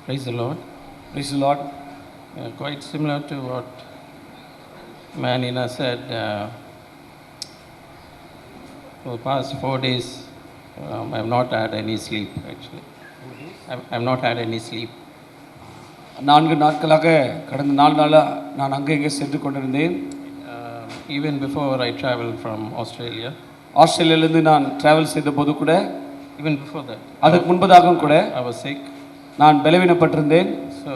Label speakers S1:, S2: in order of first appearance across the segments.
S1: Praise the Lord.
S2: Praise the Lord.
S1: Quite similar to what Manina said. For the past 4 days, I have not had any sleep, actually. I have not had any sleep.
S2: 4 நாட்களாக கடந்த 4 நாளாக நான் அங்கே இங்கே சென்று கொண்டிருந்தேன்.
S1: Even before I traveled from Australia.
S2: ஆஸ்திரேலியாவிலிருந்து நான் travel செய்த போது கூட,
S1: even before that,
S2: அதுக்கு முன்பதாகவும் கூட
S1: I was sick.
S2: நான் பலவீனப்பட்டிருந்தேன்.
S1: So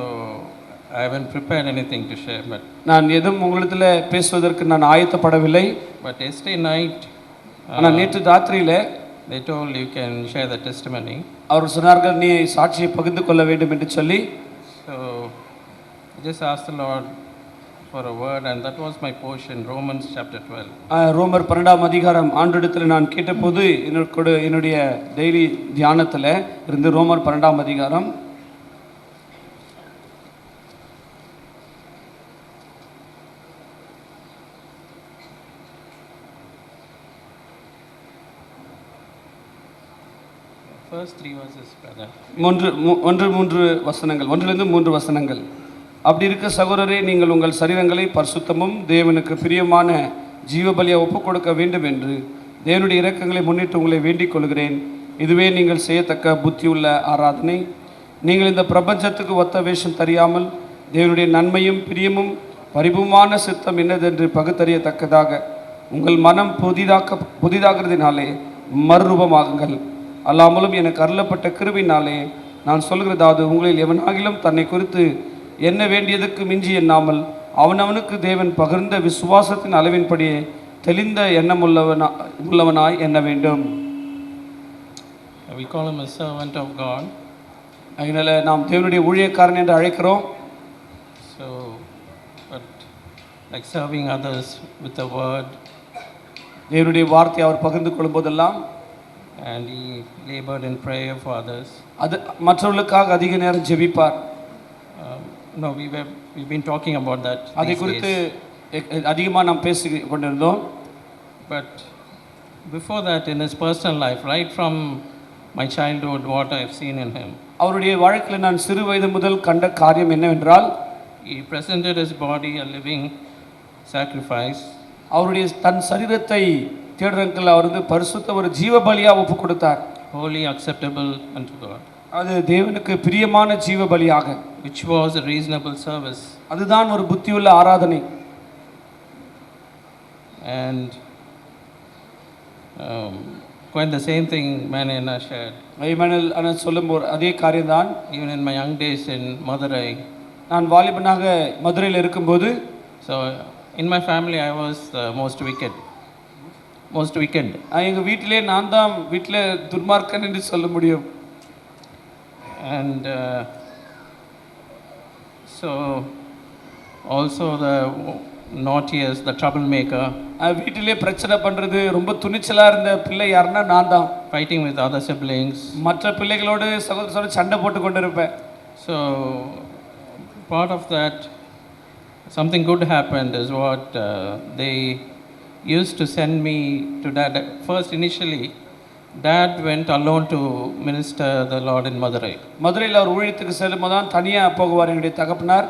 S1: I haven't prepared anything to share, but
S2: நான் எதுவும் உங்களிடத்தில் பேசுவதற்கு நான் ஆயத்தப்படவில்லை.
S1: But yesterday night,
S2: ஆனால் நேற்று ராத்திரியில்
S1: they told you can share the testimony.
S2: அவர் சொன்னார்கள், நீ சாட்சியை பகிர்ந்து கொள்ள வேண்டும் என்று சொல்லி.
S1: So I just asked the Lord for a word, and that was my portion, Romans chapter 12.
S2: ரோமர் 12ஆம் அதிகாரம் ஆண்டவரிடத்தில் நான் கேட்டபோது என்னுடைய டெய்லி தியானத்தில் இருந்து ரோமர் 12ஆம் அதிகாரம்.
S1: First 3 verses, brother.
S2: 3 வசனங்கள், 1லிருந்து 3 வசனங்கள். அப்படி இருக்க சகோதரரே, நீங்கள் உங்கள் சரீரங்களை பரிசுத்தமும் தேவனுக்கு பிரியமான ஜீவபலியாக ஒப்புக் கொடுக்க வேண்டும் என்று தேவனுடைய இரக்கங்களை முன்னிட்டு உங்களை வேண்டிக் கொள்கிறேன். இதுவே நீங்கள் செய்யத்தக்க புத்தியுள்ள ஆராதனை. நீங்கள் இந்த பிரபஞ்சத்துக்கு ஒத்த வேஷம் தெரியாமல் தேவனுடைய நன்மையும் பிரியமும் பரிபூர்ணமான சித்தம் என்னதென்று பகுத்தறியத்தக்கதாக உங்கள் மனம் புதிதாகிறதினாலே மறுரூபமாகுங்கள். அல்லாமலும் எனக்கு அருளப்பட்ட கிருபையினாலே நான் சொல்கிறதாவது, உங்களில் எவனாகிலும் தன்னை குறித்து என்ன வேண்டியதுக்கு மிஞ்சி எண்ணாமல் அவனவனுக்கு தேவன் பகிர்ந்த விசுவாசத்தின் அளவின்படியே தெளிந்த எண்ணமுள்ளவனாய் எண்ண வேண்டும்.
S1: We call him a servant of God.
S2: அதனால நாம் தேவனுடைய ஊழியக்காரன் என்று அழைக்கிறோம்.
S1: So, but like serving others with the word.
S2: தேவனுடைய வார்த்தையை அவர் பகிர்ந்து கொள்ளும் போதெல்லாம்,
S1: and he labored in prayer for others.
S2: அது மற்றவர்களுக்காக அதிக நேரம் ஜெபிப்பார்.
S1: No, we've been talking about that.
S2: அதை குறித்து அதிகமாக நாம் பேசி கொண்டிருந்தோம்.
S1: But before that, in his personal life, right from my childhood, what I've seen in him,
S2: அவருடைய வாழ்க்கையில் நான் சிறு வயது முதல் கண்ட காரியம் என்னவென்றால்,
S1: he presented his body a living sacrifice.
S2: அவருடைய தன் சரீரத்தை தேடுறதுக்கு அவர் பரிசுத்த ஒரு ஜீவ பலியாக ஒப்பு கொடுத்தார்.
S1: Holy, acceptable unto God.
S2: அது தேவனுக்கு பிரியமான ஜீவ பலியாக,
S1: which was a reasonable service.
S2: அதுதான் ஒரு புத்தியுள்ள ஆராதனை.
S1: And quite the same thing Manina shared.
S2: ஐமனல் அண்ணன் சொல்லும் அதே காரியம்தான்.
S1: Even in my young days in Madurai,
S2: நான் வாலிபனாக மதுரையில் இருக்கும்போது,
S1: so in my family I was the most wicked.
S2: எங்கள் வீட்டிலே நான் தான் வீட்டில் துர்மார்க்கன் என்று சொல்ல முடியும்.
S1: And so also the naughtiest, the troublemaker.
S2: வீட்டிலே பிரச்சனை பண்ணுறது ரொம்ப துணிச்சலாக இருந்த பிள்ளை யாருன்னா நான் தான்.
S1: Fighting with other siblings.
S2: மற்ற பிள்ளைகளோடு சகோதர சண்டை போட்டு கொண்டு இருப்பேன்.
S1: So part of that, something good happened is what they used to send me to dad. First, initially, dad went alone to minister the Lord in Madurai.
S2: மதுரையில் அவர் ஊழியத்துக்கு செல்லும்போது தான் தனியாக போகுவார் என்னுடைய தகப்பனார்.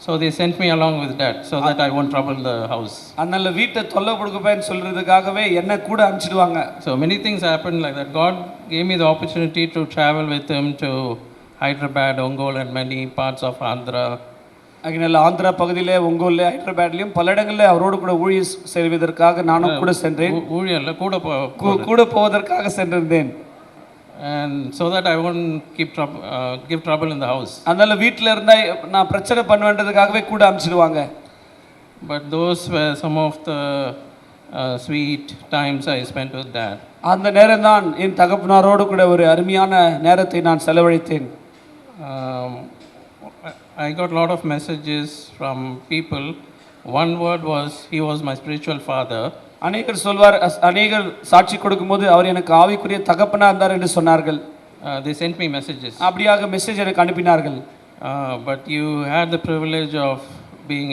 S1: So they sent me along with dad so that I won't trouble the house.
S2: அதனால வீட்டை தொல்லை கொடுக்கப்பேன்னு சொல்கிறதுக்காகவே என்னை கூட அனுப்பிச்சிடுவாங்க.
S1: So many things happened like that. God gave me the opportunity to travel with him to Hyderabad, Ongole and many parts of Andhra.
S2: அதனால ஆந்திரா பகுதியில், ஒங்கோலில், ஹைதராபாத்லையும் பல இடங்களில் அவரோடு கூட ஊழியம் செய்வதற்காக நானும் கூட சென்றேன்.
S1: ஊழியல்ல
S2: கூட போவதற்காக சென்றிருந்தேன்.
S1: And so that I won't give trouble in the house.
S2: அதனால வீட்டில் இருந்தால் நான் பிரச்சனை பண்ணுவேன்றதுக்காகவே கூட அனுப்பிச்சிடுவாங்க.
S1: But those were some of the sweet times I spent with dad.
S2: அந்த நேரம் தான் என் தகப்பனாரோடு கூட ஒரு அருமையான நேரத்தை நான் செலவழித்தேன்.
S1: I got a lot of messages from people. One word was, he was my spiritual father.
S2: அநேகர் சொல்வார், அநேகர் சாட்சி கொடுக்கும்போது அவர் எனக்கு ஆவிக்குரிய தகப்பனா இருந்தார் என்று சொன்னார்கள்.
S1: They sent me messages.
S2: அப்படியாக மெசேஜ் எனக்கு அனுப்பினார்கள்.
S1: But you had the privilege of being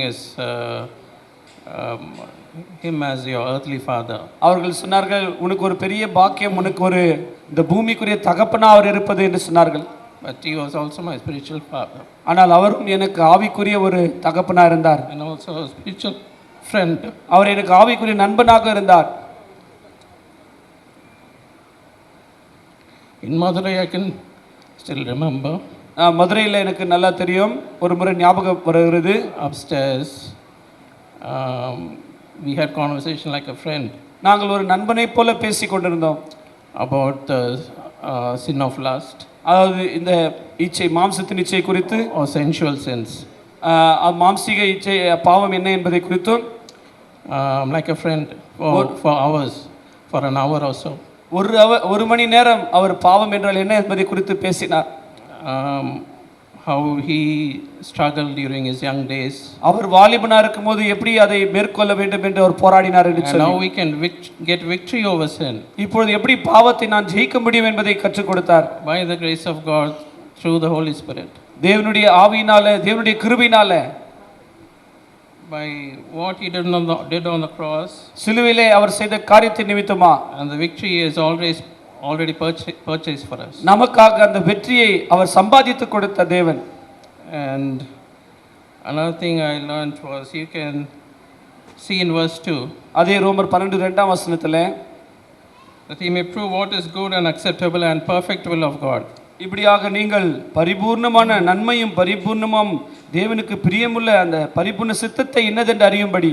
S1: him as your earthly father.
S2: அவர்கள் சொன்னார்கள், உனக்கு ஒரு பெரிய பாக்கியம், உனக்கு ஒரு இந்த பூமிக்குரிய தகப்பனா அவர் இருப்பது என்று சொன்னார்கள்.
S1: but he was also my spiritual father
S2: ஆனால் அவரும் எனக்கு ஆவிக்குரிய ஒரு தகப்பனா இருந்தார்,
S1: and also a spiritual friend.
S2: அவர் எனக்கு ஆவிக்குரிய நண்பனாக இருந்தார்.
S1: In Madurai, I can still remember.
S2: மதுரையில் எனக்கு நல்லா தெரியும், ஒரு முறை ஞாபகம் வருகிறது.
S1: Upstairs, we had conversation like a friend
S2: நாங்கள் ஒரு நண்பனை போல பேசி கொண்டிருந்தோம்
S1: about the sin of lust
S2: அதாவது இந்த இச்சை, மாம்சத்தின் இச்சை குறித்து,
S1: or sensual sins.
S2: மாம்சீக இச்சை பாவம் என்ன என்பதை குறித்தும்
S1: Like a friend for hours, for an hour or so.
S2: ஒரு மணி நேரம் அவர் பாவம் என்றால் என்ன என்பதை குறித்து பேசினார்.
S1: How he struggled during his young days.
S2: அவர் வாலிபனா இருக்கும்போது எப்படி அதை மேற்கொள்ள வேண்டும் என்று அவர் போராடினார் என்று
S1: And
S2: சொல்லி,
S1: now we can get victory over sin
S2: இப்பொழுது எப்படி பாவத்தை நான் ஜெயிக்க முடியும் என்பதை கற்றுக் கொடுத்தார்.
S1: by the grace of God through the Holy Spirit.
S2: தேவனுடைய ஆவியினால, தேவனுடைய கிருபையினால,
S1: by what he did on the cross.
S2: சிலுவையிலே அவர் செய்த காரியத்தின் நிமித்தமா,
S1: And the victory is already purchased for us.
S2: நமக்காக அந்த வெற்றியை அவர் சம்பாதித்து கொடுத்த தேவன்.
S1: And another thing I learned was, you can see in verse 2,
S2: அதே ரோமர் 12:2
S1: that he may prove what is good and acceptable and perfect will of God.
S2: இப்படியாக நீங்கள் பரிபூர்ணமான நன்மையும் பரிபூர்ணமும் தேவனுக்கு பிரியமுள்ள அந்த பரிபூர்ண சித்தத்தை என்னதென்று அறியும்படி.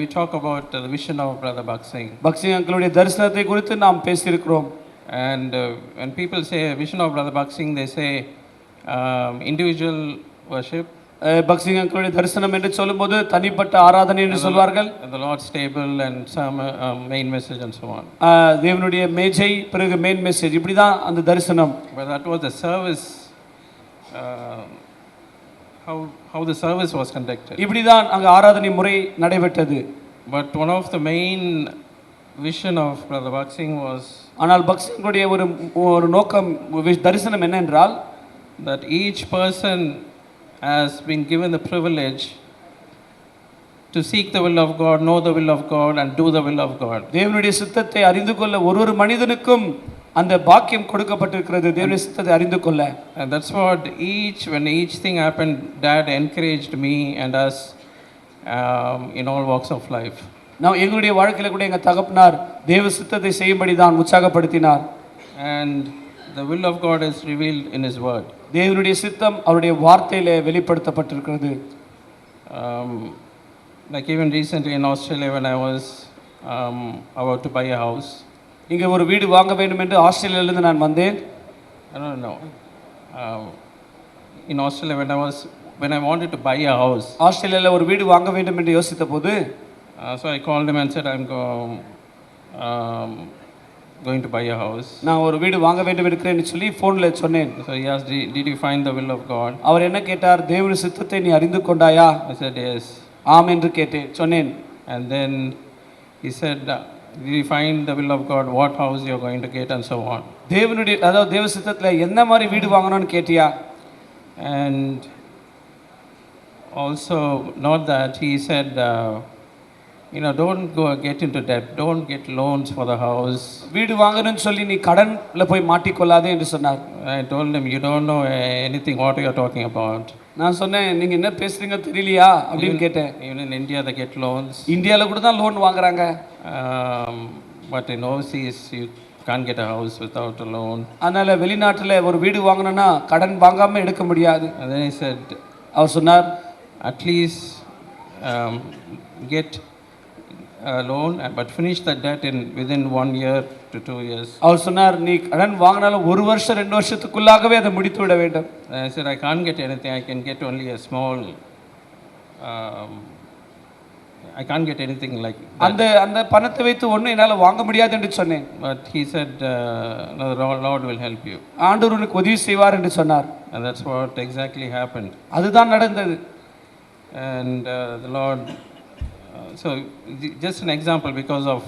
S1: We talk about the vision of Brother Baksing.
S2: Bakht Singh அங்கிளுடைய தரிசனத்தை குறித்து நாம் பேசியிருக்கிறோம்.
S1: And when people say vision of Brother Baksing, they say individual worship.
S2: Bakht Singh அங்கிளுடைய தரிசனம் என்று சொல்லும்போது தனிப்பட்ட ஆராதனை என்று சொல்வார்கள்.
S1: The Lord's table and some main message and so on.
S2: தேவனுடைய மேஜை, பிறகு மெயின் மெசேஜ், இப்படி தான் அந்த தரிசனம்.
S1: But that was the service, how the service was conducted.
S2: இப்படி தான் அங்கே ஆராதனை முறை நடைபெற்றது.
S1: But one of the main vision of Brother Baksing was,
S2: ஆனால் பக்சிங்களுடைய ஒரு நோக்கம், தரிசனம் என்ன என்றால்,
S1: that each person has been given the privilege to seek the will of God, know the will of God and do the will of God.
S2: தேவனுடைய சித்தத்தை அறிந்து கொள்ள ஒரு மனிதனுக்கும் அந்த பாக்கியம் கொடுக்கப்பட்டிருக்கிறது, தேவனுடைய சித்தத்தை அறிந்து கொள்ள.
S1: And that's what when each thing happened, Dad encouraged me and us in all walks of life.
S2: நான் எங்களுடைய வாழ்க்கையில கூட எங்க தகப்பனார் தேவ சித்தத்தை செய்யும்படி தான் உற்சாகப்படுத்தினார்.
S1: And the will of God is revealed in his word.
S2: தேவனுடைய சித்தம் அவருடைய வார்த்தையிலே வெளிப்படுத்தப்பட்டிருக்கிறது.
S1: Like even recently in Australia, when I was about to buy a house.
S2: இங்கே ஒரு வீடு வாங்க வேண்டும் என்று ஆஸ்திரேலியாவிலிருந்து நான் வந்தேன்.
S1: I don't know. In Australia, when I wanted to buy a house.
S2: ஆஸ்திரேலியாவில் ஒரு வீடு வாங்க வேண்டும் என்று யோசித்த போது,
S1: so I called him and said, I'm going to buy a house.
S2: நான் ஒரு வீடு வாங்க வேண்டும் இருக்கிறேன்னு சொல்லி ஃபோனில் சொன்னேன்.
S1: So he asked, did you find the will of God?
S2: அவர் என்ன கேட்டார், தேவனுடைய சித்தத்தை நீ அறிந்து கொண்டாயா?
S1: I said yes.
S2: ஆம் என்று சொன்னேன்.
S1: And then he said, did you find the will of God, what house you are going to get and so on.
S2: தேவனுடைய, அதாவது தேவ சித்தத்தில் என்ன மாதிரி வீடு வாங்கணும்னு கேட்டியா?
S1: And also not that, he said, don't go get into debt, don't get loans for the house.
S2: வீடு வாங்கணும்னு சொல்லி நீ கடன்ல போய் மாட்டிக்கொள்ளாதே என்று சொன்னார்.
S1: I told him, you don't know anything what you are talking about.
S2: நான் சொன்னேன், நீங்க என்ன பேசுறீங்க தெரியலையா அப்படின்னு கேட்டேன்.
S1: Even in India they get loans.
S2: இந்தியால கூட தான் லோன் வாங்குறாங்க.
S1: But in overseas you can't get a house without a loan.
S2: அதனால வெளிநாட்டுல ஒரு வீடு வாங்கணும்னா கடன் வாங்காம எடுக்க முடியாது.
S1: And then he said,
S2: அவர் சொன்னார்,
S1: at least get a loan but finish the debt within 1 year to 2 years.
S2: அவர் சொன்னார், நீ கடன் வாங்கினாலும் 1 வருஷம் 2 வருஷத்துக்குள்ளாகவே அதை முடித்து விட வேண்டும்.
S1: I said, I can't get anything, I can get only a small I can't get anything like that.
S2: அந்த பணத்தை வைத்து ஒண்ணு என்னால வாங்க முடியாது என்று சொன்னேன்.
S1: But he said, no, the Lord will help you.
S2: ஆண்டவர் உனக்கு உதவி செய்வார் என்று சொன்னார்.
S1: And that's what exactly happened.
S2: அதுதான் நடந்தது.
S1: And the Lord, so just an example because of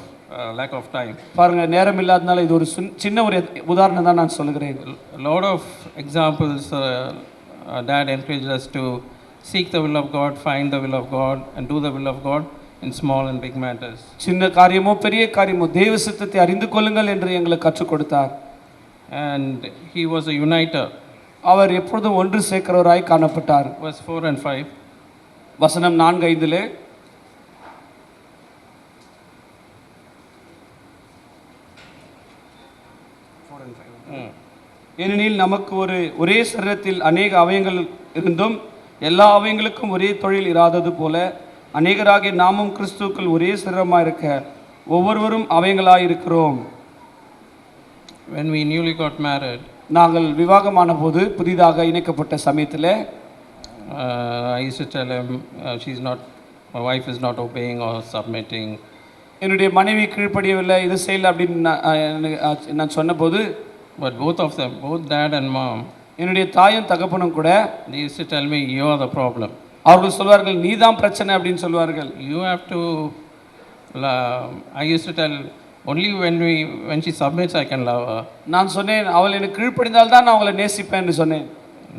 S1: lack of time.
S2: பாருங்க, நேரம் இல்லாதனால இது ஒரு சின்ன ஒரு உதாரணம் தான் நான் சொல்கிறேன்.
S1: A lot of examples. Dad encouraged us to seek the will of God, find the will of God and do the will of God in small and big matters.
S2: சின்ன காரியமோ பெரிய காரியமோ தேவ சித்தத்தை அறிந்து கொள்ளுங்கள் என்று எங்களுக்கு கற்றுக் கொடுத்தார்.
S1: And he was a uniter.
S2: அவர் எப்பொழுதும் ஒன்று சேர்க்கிறவராய் காணப்பட்டார்.
S1: Verse 4 and 5.
S2: வசனம் 4-5. ஏனெனில் நமக்கு ஒரே சரீரத்தில் அநேக அவயங்கள் இருந்தும் எல்லா அவயங்களுக்கும் ஒரே தொழில் இராதது போல அநேகராகிய நாமும் கிறிஸ்துவுக்குள் ஒரே சரீரமாக இருக்க ஒவ்வொருவரும் அவயங்களாய் இருக்கிறோம்.
S1: When we newly got married,
S2: நாங்கள் விவாகமான போது புதிதாக இணைக்கப்பட்ட சமயத்தில்
S1: I used to tell him, my wife is not obeying or submitting.
S2: என்னுடைய மனைவி கீழ்ப்படியவில்லை, இது செய்யலை அப்படின்னு நான் சொன்னபோது,
S1: but both of them, both dad and mom,
S2: என்னுடைய தாயும் தகப்பனும் கூட,
S1: they used to tell me, you are the problem.
S2: அவர்கள் சொல்வார்கள், நீ தான் பிரச்சனை அப்படின்னு சொல்வார்கள்.
S1: You have to, I used to tell, only when she submits I can love her.
S2: நான் சொன்னேன், அவள் எனக்கு கீழ்ப்படிந்தால் தான் நான் அவளை நேசிப்பேன் என்று சொன்னேன்.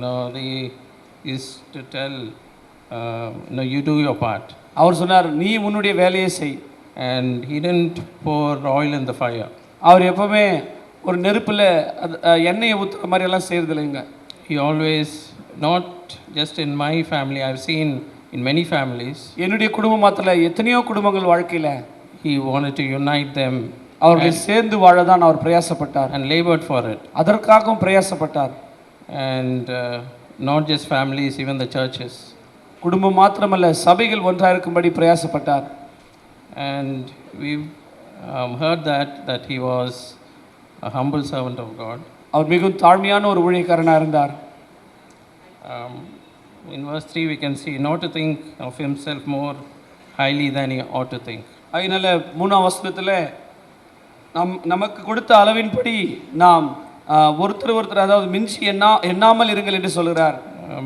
S1: No, they used to tell, no, you do your part.
S2: அவர் சொன்னார், நீ உன்னுடைய வேலையை செய்.
S1: And he didn't pour oil in the fire.
S2: அவர் எப்பவுமே ஒரு நெருப்பில் எண்ணெயை ஊற்றுற மாதிரி எல்லாம் செய்யறதில்லைங்க.
S1: He always, not just in my family, I've seen in many families,
S2: என்னுடைய குடும்பம் மாத்திரம் எத்தனையோ குடும்பங்கள் வாழ்க்கையில்
S1: he wanted to unite them,
S2: அவர்களை சேர்ந்து வாழ தான் அவர் பிரயாசப்பட்டார்
S1: and labored for it.
S2: அதற்காகவும் பிரயாசப்பட்டார்.
S1: And not just families, even the churches.
S2: குடும்பம் மாத்திரமல்ல, சபைகள் ஒன்றாக இருக்கும்படி பிரயாசப்பட்டார்.
S1: And we've heard that he was a humble servant of God.
S2: அவர் மிகவும் தாழ்மையான ஒரு ஊழியக்காரனாக இருந்தார்.
S1: In verse 3 we can see, not to think of himself more highly than he ought to think.
S2: அதனால 3ஆம் வசனத்தில் நமக்கு கொடுத்த அளவின்படி நாம் ஒருத்தர் அதாவது மிஞ்சி எண்ணாமல் இருங்கள் என்று சொல்கிறார்.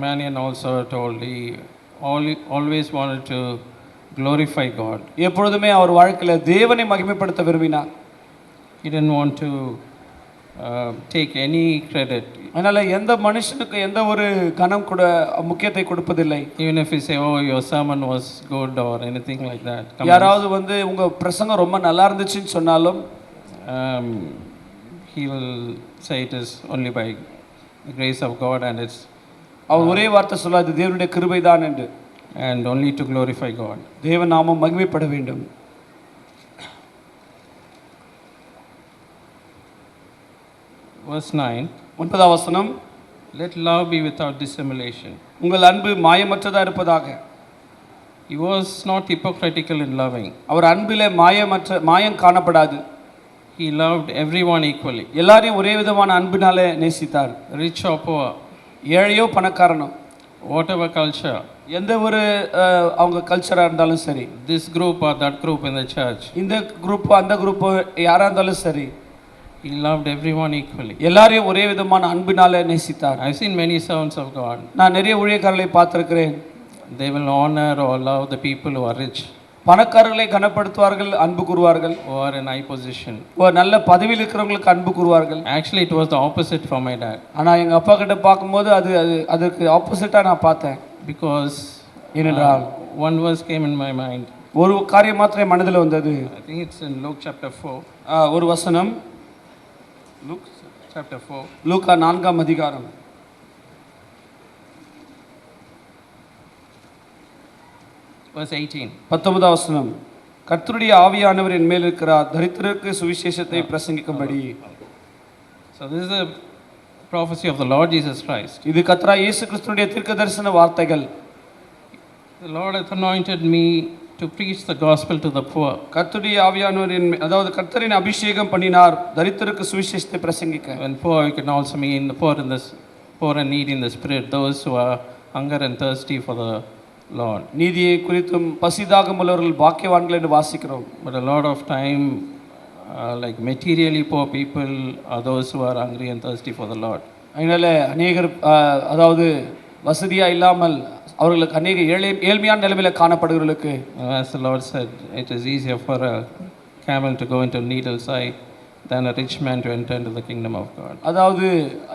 S1: Manian also told, he always wanted to glorify God.
S2: எப்பொழுதுமே அவர் வாழ்க்கையில் தேவனை மகிமைப்படுத்த விரும்பினார்.
S1: He didn't want to take any credit.
S2: அதனால எந்த மனுஷனுக்கு எந்த ஒரு கனம் கூட முக்கியத்தை கொடுப்பதில்லை.
S1: Even if you say, oh, your sermon was good or anything like that.
S2: யாராவது வந்து உங்க பிரசங்கம் ரொம்ப நல்லா இருந்துச்சுன்னு சொன்னாலும்
S1: he will say it is only by the grace of God and it's
S2: அவர் ஒரே வார்த்தை சொல்லாது, தேவனுடைய கிருபை தான் என்று,
S1: and only to glorify God.
S2: தேவ நாமம் மகிமைப்பட வேண்டும்.
S1: Verse 9.
S2: 9ஆம் வசனம்,
S1: let love be without dissimulation.
S2: உங்கள் அன்பு மாயமற்றதா இருப்பதாக.
S1: He was not hypocritical in loving.
S2: அவர் அன்பிலே மாயம் காணப்படாது.
S1: He loved everyone equally.
S2: எல்லாரையும் ஒரே விதமான அன்பினாலே நேசித்தார்.
S1: Rich or poor,
S2: ஏழையோ பணக்காரனோ,
S1: whatever culture,
S2: எந்த ஒரு அவங்க கல்ச்சராக இருந்தாலும் சரி,
S1: this group or that group in the church,
S2: இந்த குரூப் அந்த குரூப் யாராக இருந்தாலும் சரி,
S1: he loved everyone equally.
S2: எல்லாரையும் ஒரே விதமான அன்பினாலே நேசித்தார்.
S1: I've seen many servants of God.
S2: நான் நிறைய ஊழியக்காரர்களை பார்த்திருக்கிறேன்.
S1: They will honor or love the people who are rich,
S2: பணக்காரர்களை கனப்படுத்துவார்கள், அன்பு கூறுவார்கள்.
S1: who are in high position.
S2: ஒரு நல்ல பதவியில் இருக்கிறவங்களுக்கு அன்பு கூறுவார்கள்.
S1: Actually it was the opposite for my dad.
S2: ஆனால் எங்கள் அப்பா கிட்ட பார்க்கும்போது அதுக்கு ஆப்போசிட்டாக நான் பார்த்தேன்.
S1: Because
S2: ஏனென்றால்
S1: one verse came in my mind.
S2: ஒரு காரியம் மாத்திரம் மனதில் வந்தது.
S1: I think it's in Luke chapter 4.
S2: ஒரு வசனம்,
S1: Luke chapter 4.
S2: லூக்கா 4ஆம் அதிகாரம்.
S1: Verse 18.
S2: 19ஆம் வசனம், கர்த்தருடைய ஆவியானவர் என் மேல் இருக்கிறார், தரித்திரருக்கு சுவிசேஷத்தை பிரசங்கிக்கும்படி.
S1: So this is a prophecy of the Lord Jesus Christ.
S2: இது கர்த்தராகிய இயேசு கிறிஸ்துவினுடைய தீர்க்கதரிசன வார்த்தைகள்.
S1: The Lord hath anointed me to preach the gospel to the poor.
S2: கர்த்தருடைய ஆவியானவர் அதாவது கர்த்தரின் அபிஷேகம் பண்ணினார், தரித்திரருக்கு சுவிசேஷத்தை பிரசங்கிக்க.
S1: When poor, you can also mean the poor and needy in the spirit, those who are hunger and thirsty for the Lord.
S2: நீதியை குறித்தும் பசிதாகம் உள்ளவர்கள் பாக்கியவான்கள் என்று வாசிக்கிறோம்.
S1: But a lot of time, like materially poor people are those who are hungry and thirsty for the Lord.
S2: அதனால அநேகர் அதாவது வசதியாக இல்லாமல் அவர்களுக்கு அநேக ஏழ்மையான நிலைமையில் காணப்படுகிறவர்களுக்கு,
S1: as the Lord said, it is easier for a camel to go into needle's eye than a rich man to enter into the kingdom of God.
S2: அதாவது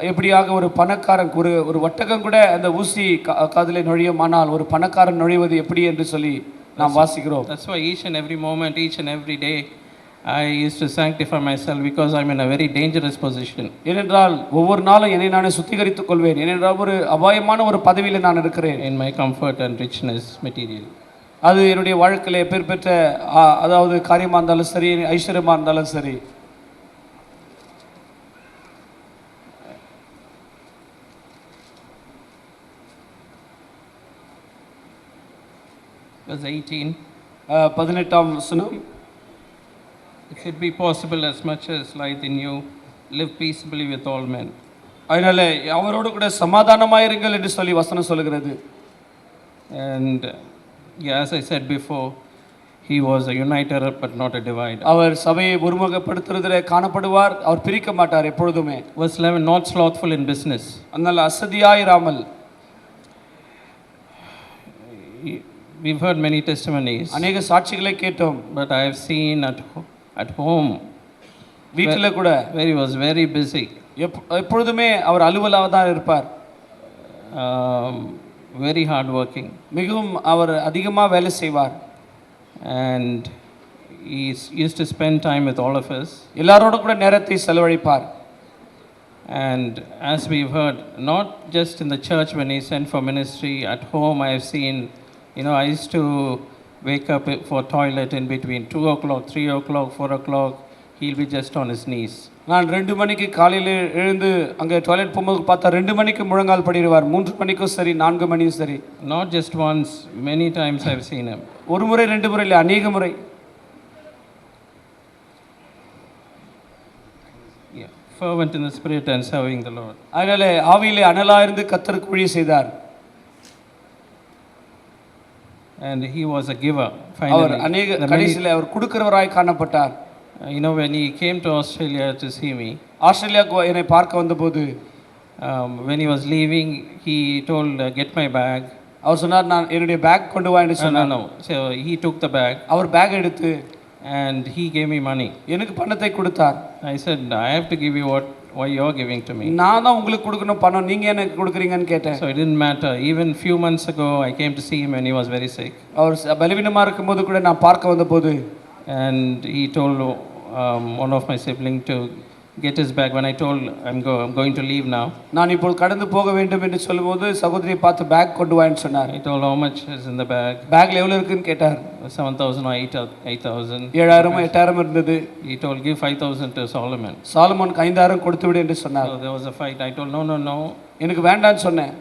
S2: எப்படியாக ஒரு பணக்காரன் ஒரு வட்டகம் கூட அந்த ஊசி காதிலே நுழையுமானால் ஒரு பணக்காரன் நுழைவது எப்படி என்று சொல்லி நாம் வாசிக்கிறோம்.
S1: That's why each and every moment, each and every day, I used to sanctify myself because I'm in a very dangerous position.
S2: ஏனென்றால் ஒவ்வொரு நாளும் என்னை நானே சுத்திகரித்துக் கொள்வேன். ஏனென்றால் ஒரு அபாயமான ஒரு பதவியில் நான் இருக்கிறேன்.
S1: In my comfort and richness material.
S2: அது என்னுடைய வாழ்க்கையில பேர் பெற்ற அதாவது காரியமாக இருந்தாலும் சரி, ஐஸ்வர்யமாக இருந்தாலும் சரி.
S1: Verse 18.
S2: 18ஆம் வசனம்.
S1: If it be possible, as much as lieth in you, live peaceably with all men.
S2: அதனால அவரோடு கூட சமாதானமாயிருங்கள் என்று சொல்லி வசனம் சொல்கிறது.
S1: And as I said before, he was a uniter but not a divider.
S2: அவர் சபையை ஒருமுகப்படுத்துறதிலே காணப்படுவார், அவர் பிரிக்க மாட்டார் எப்பொழுதுமே.
S1: Verse 11, not slothful in business.
S2: அதனால அசதியாயிராமல்.
S1: We've heard many testimonies.
S2: அநேக சாட்சிகளை கேட்டோம்.
S1: But I have seen at home,
S2: வீட்டில கூட
S1: where he was very busy.
S2: எப்பொழுதுமே அவர் அலுவலாக தான் இருப்பார்.
S1: Very hard working.
S2: மிகவும் அவர் அதிகமாக வேலை செய்வார்.
S1: And he used to spend time with all of us.
S2: எல்லாரோட கூட நேரத்தை செலவழிப்பார்.
S1: And as we've heard, not just in the church when he sent for ministry, at home I have seen, I used to wake up for toilet in between 2 o'clock, 3 o'clock, 4 o'clock. He'll be just on his knees.
S2: நான் 2 மணிக்கு காலையில் எழுந்து அங்கே toilet போகும்போது பார்த்தா 2 மணிக்கு முழங்கால் படிடுவார். 3 மணிக்கும் சரி, 4 மணியும் சரி.
S1: Not just once, many times I've seen him.
S2: ஒரு முறை 2 முறை இல்லை, அநேக முறை.
S1: Fervent in the spirit and serving the Lord.
S2: அதனால ஆவியிலே அனலா இருந்து கர்த்தருக்கு ஊழியம் செய்தார்.
S1: And he was a giver.
S2: அவர் அநேக கடைசியில் அவர் கொடுக்கிறவராய் காணப்பட்டார்.
S1: When he came to Australia to see me,
S2: ஆஸ்திரேலியாவுக்கு என்னை பார்க்க வந்தபோது,
S1: when he was leaving, he told, get my bag.
S2: அவர் சொன்னார், நான் என்னுடைய பேக் கொண்டு வா என்று சொன்னார்.
S1: No. So he took the bag.
S2: அவர் பேக் எடுத்து
S1: and he gave me money.
S2: எனக்கு பணத்தை கொடுத்தார்.
S1: I said, I have to give you why you are giving to me.
S2: நான் தான் உங்களுக்கு கொடுக்கணும் பணம், நீங்க எனக்கு கொடுக்குறீங்கன்னு கேட்டேன்.
S1: So it didn't matter. Even few months ago I came to see him when he was very sick.
S2: அவர் பலவீனமா இருக்கும்போது கூட நான் பார்க்க வந்தபோது,
S1: and he told one of my siblings to get his bag. When I told I'm going to leave now,
S2: நான் இப்போ கடந்து போக வேண்டும் என்று சொல்லும்போது சகோதரியை பார்த்து பேக் கொண்டு வான்னு சொன்னார்.
S1: I told how much is in the bag.
S2: பேக்ல எவ்வளவு இருக்குன்னு கேட்டார்.
S1: 7,000 or 8,000.
S2: 7,000 8,000 இருந்தது.
S1: He told give 5,000 to Solomon.
S2: சாலமோனுக்கு 5,000 கொடுத்து விடு என்று சொன்னார்.
S1: So there was a fight. I told no.
S2: எனக்கு வேண்டாம்னு சொன்னேன்.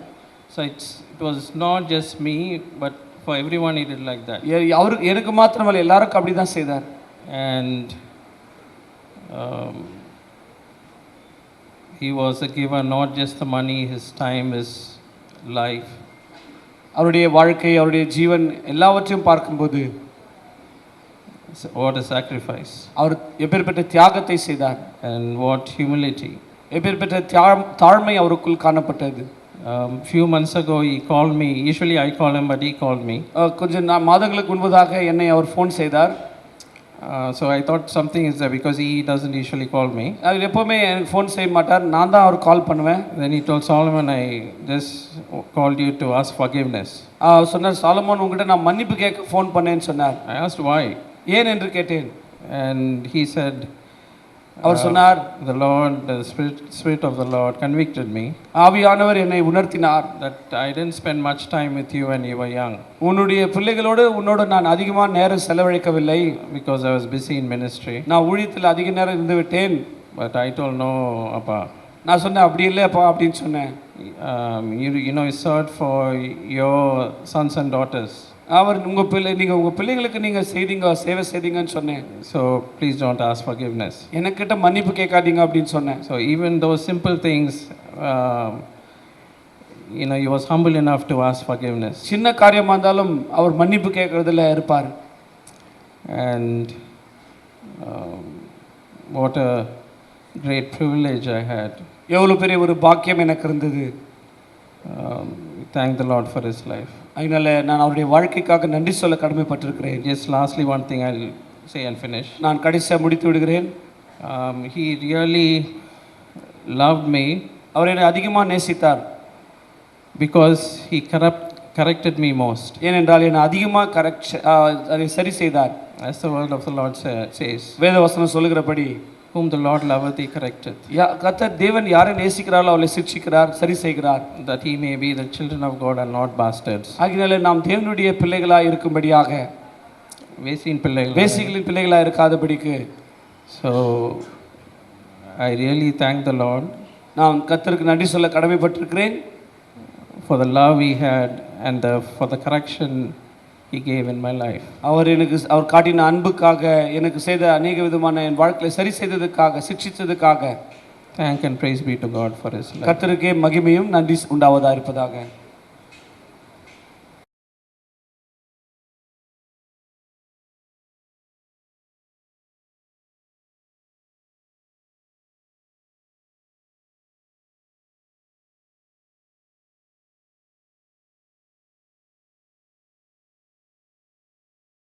S1: So it was not just me, but for everyone he did like that.
S2: அவருக்கு எனக்கு மாத்திரமல்ல, எல்லாருக்கும் அப்படி தான் செய்தார்.
S1: And he was a giver, not just the money, his time, his life.
S2: அவருடைய வாழ்க்கை, அவருடைய ஜீவன் எல்லாவற்றையும் பார்க்கும்போது
S1: what a sacrifice.
S2: அவர் எப்பேற்பட்ட தியாகத்தை செய்தார்.
S1: And what humility.
S2: எப்பேற்பட்ட தாழ்மை அவருக்குள் காணப்பட்டது.
S1: Few months ago he called me. Usually I call him, but he called me.
S2: கொஞ்சம் மாதங்களுக்கு முன்பதாக என்னை அவர் ஃபோன் செய்தார்.
S1: So I thought something is there because he doesn't usually call me.
S2: அவர் எப்பவுமே எனக்கு ஃபோன் செய்ய மாட்டார், நான் தான் அவர் கால் பண்ணுவேன்.
S1: Then he told Solomon, I just called you to ask forgiveness.
S2: சொன்னார், சாலமோன் உங்ககிட்ட நான் மன்னிப்பு கேட்க ஃபோன் பண்ணேன்னு சொன்னார்.
S1: I asked why.
S2: ஏன் என்று கேட்டேன்.
S1: And he said,
S2: அவர் சொன்னார்,
S1: the Lord, the spirit of the Lord convicted me.
S2: ஆவியானவர் என்னை உணர்த்தினார்.
S1: That I didn't spend much time with you when you were young.
S2: உன்னுடைய பிள்ளைகளோடு உன்னோடு நான் அதிகமான நேரம் செலவழிக்கவில்லை.
S1: Because I was busy in ministry.
S2: நான் ஊழியத்தில் அதிக நேரம் இருந்து விட்டேன்.
S1: But I told no, Appa.
S2: நான் சொன்னேன், அப்படி இல்லை அப்பா அப்படின்னு சொன்னேன்.
S1: You served for your sons and daughters.
S2: அவர் நீங்கள் உங்கள் பிள்ளைகளுக்கு நீங்கள் சேவை செய்தீங்கன்னு சொன்னேன்.
S1: So please don't ask forgiveness.
S2: எனக்கிட்ட மன்னிப்பு கேட்காதீங்க அப்படின்னு சொன்னேன்.
S1: So even those simple things, he was humble enough to ask forgiveness.
S2: சின்ன காரியமாக இருந்தாலும் அவர் மன்னிப்பு கேட்கறதுல இருப்பார்.
S1: And what a great privilege I had.
S2: எவ்வளோ பெரிய ஒரு பாக்கியம் எனக்கு இருந்தது.
S1: Thank the Lord for his life.
S2: அதனால நான் அவருடைய வாழ்க்கைக்காக நன்றி சொல்ல கடமைப்பட்டிருக்கிறேன்.
S1: Just lastly, one thing I'll say and finish.
S2: நான் கடைசியாக முடித்து விடுகிறேன்.
S1: He really loved me.
S2: அவர் என்னை அதிகமாக நேசித்தார்.
S1: Because he corrected me most.
S2: ஏனென்றால் என்னை அதிகமாக அதை சரி செய்தார்.
S1: As the word of the Lord says,
S2: வேதவசனம் சொல்லுகிறபடி
S1: whom the Lord loveth, he correcteth,
S2: கர்த்தர் தேவன் யாரை நேசிக்கிறாரோ அவளை சிக்ஷிக்கிறார், சரி செய்கிறார்.
S1: that he may be the children of God and not bastards.
S2: ஆகினால நாம் தேவனுடைய பிள்ளைகளாய் இருக்கும்படியாக,
S1: வேசியின் பிள்ளைகள்,
S2: வேசிகளின் பிள்ளைகளாய் இருக்காதபடிக்கு.
S1: So I really thank the Lord.
S2: நான் கர்த்தருக்கு நன்றி சொல்ல கடமைப்பட்டிருக்கிறேன்.
S1: For the love he had and for the correction he gave in my life.
S2: அவர் காட்டின அன்புக்காக, எனக்கு செய்த அநேக விதமான என் வாழ்க்கையை சரி செய்ததுக்காக, சிக்ஷித்ததுக்காக.
S1: Thank and praise be to God for his love.
S2: கர்த்தருக்கே மகிமையும் நன்றி உண்டாவதா இருப்பதாக.